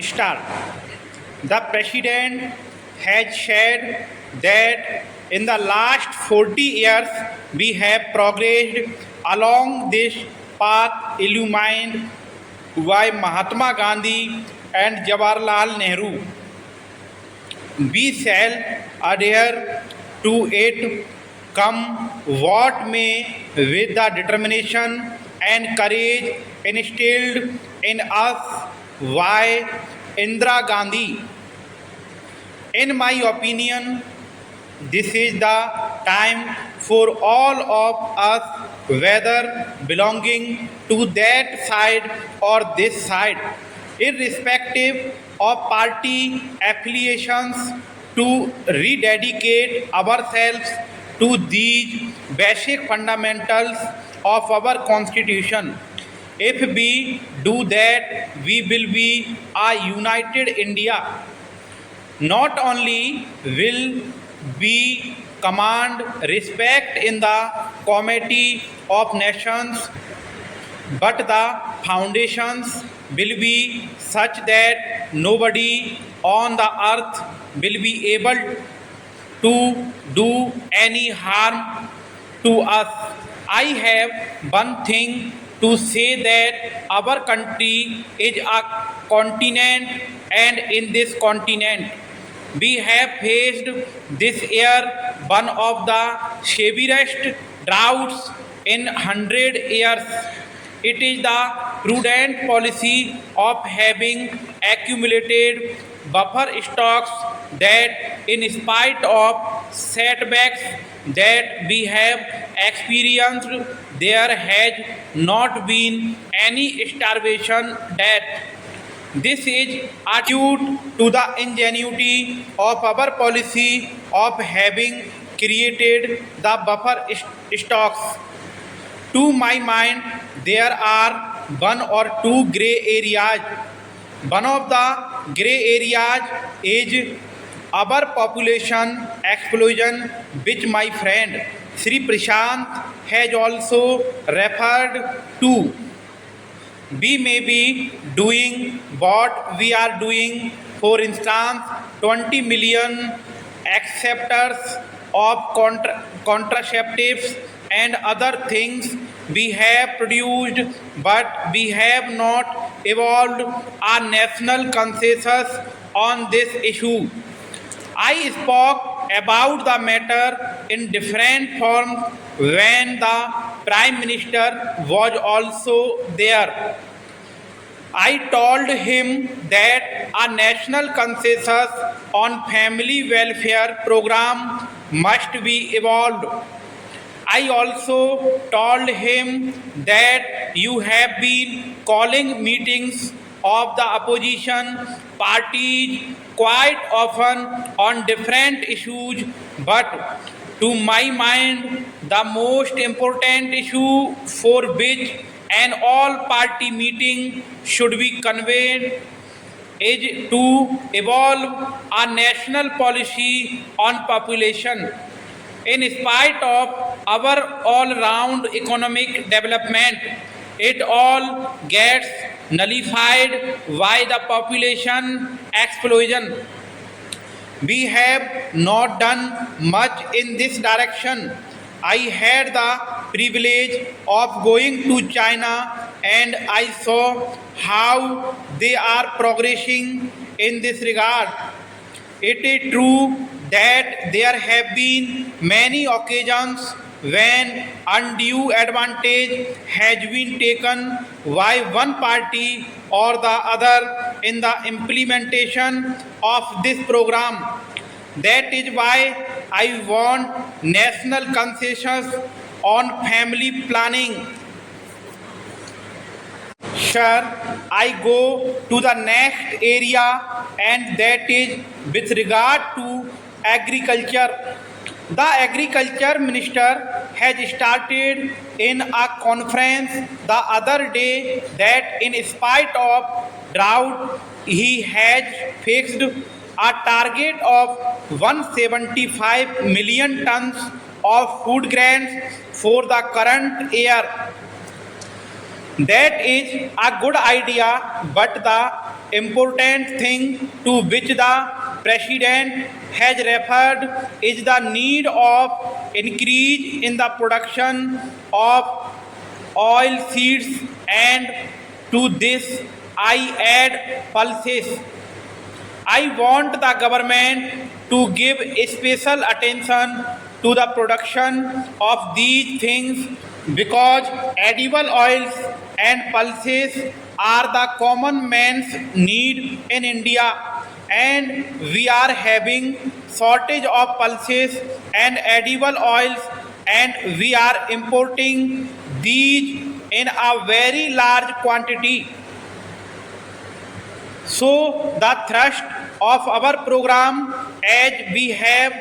Start. The President has said that in the last 40 years we have progressed along this path illumined by Mahatma Gandhi and Jawaharlal Nehru. We shall adhere to it, come what may, with the determination and courage instilled in us by Indira Gandhi. In my opinion, this is the time for all of us, whether belonging to that side or this side, irrespective of party affiliations, to rededicate ourselves to these basic fundamentals of our constitution. If we do that, we will be a united India. Not only will we command respect in the community of nations, but the foundations will be such that nobody on the earth will be able to do any harm to us. I have one thing to say that our country is a continent, and in this continent we have faced this year one of the severest droughts in 100 years. It is the prudent policy of having accumulated buffer stocks that, in spite of setbacks that we have experienced, there has not been any starvation death. This is attribute to the ingenuity of our policy of having created the buffer stocks. To my mind, there are one or two gray areas. One of the gray areas is our population explosion, which my friend Sri Prashant has also referred to. We may be doing what we are doing, for instance, 20 million acceptors of contraceptives and other things we have produced, but we have not evolved a national consensus on this issue. I spoke about the matter in different forms when the Prime Minister was also there. I told him that a national consensus on family welfare program must be evolved. I also told him that you have been calling meetings of the opposition parties quite often on different issues, but to my mind, the most important issue for which an all party meeting should be convened is to evolve a national policy on population. In spite of our all-round economic development, it all gets nullified by the population explosion. We have not done much in this direction. I had the privilege of going to China, and I saw how they are progressing in this regard. It is true that there have been many occasions when undue advantage has been taken by one party or the other in the implementation of this program. That is why I want national consensus on family planning. Sure, I go to the next area, and that is with regard to agriculture. The agriculture minister has started in a conference the other day that in spite of drought, he has fixed a target of 175 million tons of food grains for the current year. That is a good idea, but the important thing to which the President has referred is the need of increase in the production of oil seeds, and to this I add pulses. I want the government to give special attention to the production of these things because edible oils and pulses are the common man's need in India, and we are having shortage of pulses and edible oils, and we are importing these in a very large quantity. So, the thrust of our program, as we have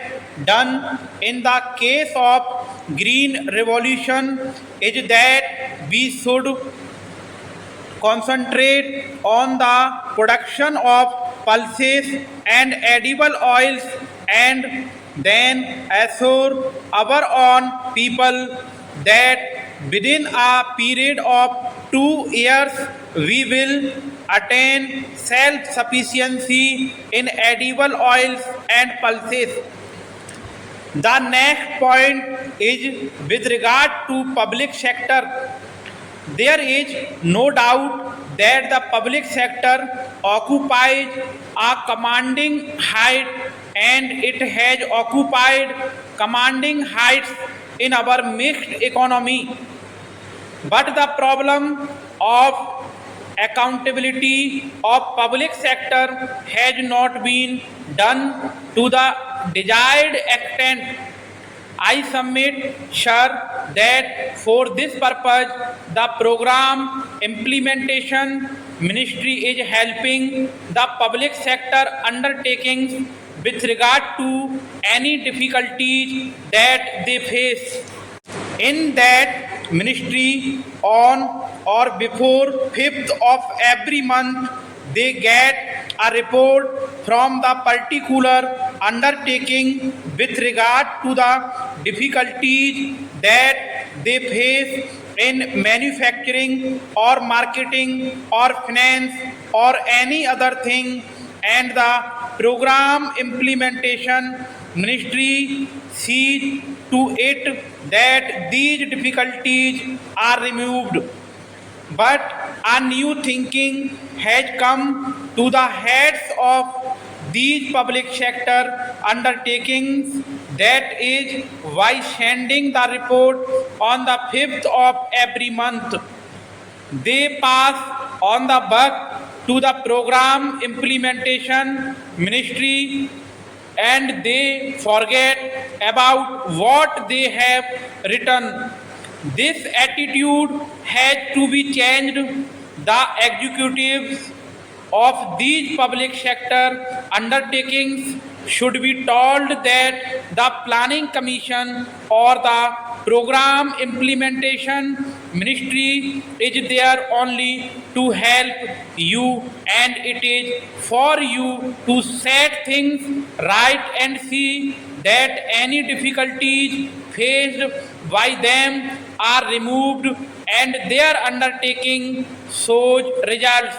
done in the case of Green Revolution, is that we should concentrate on the production of pulses and edible oils, and then assure our own people that within a period of 2 years we will attain self sufficiency in edible oils and pulses. The next point is with regard to public sector. There is no doubt that the public sector occupies a commanding height, and it has occupied commanding heights in our mixed economy. But the problem of accountability of public sector has not been done to the desired extent. I submit, sir, that for this purpose, the program implementation ministry is helping the public sector undertakings with regard to any difficulties that they face. In that ministry, on or before 5th of every month, they get a report from the particular undertaking with regard to the difficulties that they face in manufacturing or marketing or finance or any other thing, and the program implementation ministry sees to it that these difficulties are removed. But a new thinking has come to the heads of these public sector undertakings, that is why sending the report on the 5th of every month, they pass on the buck to the program implementation ministry, and they forget about what they have written. This attitude has to be changed. The executives of these public sector undertakings should be told that the planning commission or the program implementation ministry is there only to help you, and it is for you to set things right and see that any difficulties faced by them are removed and their undertaking shows results.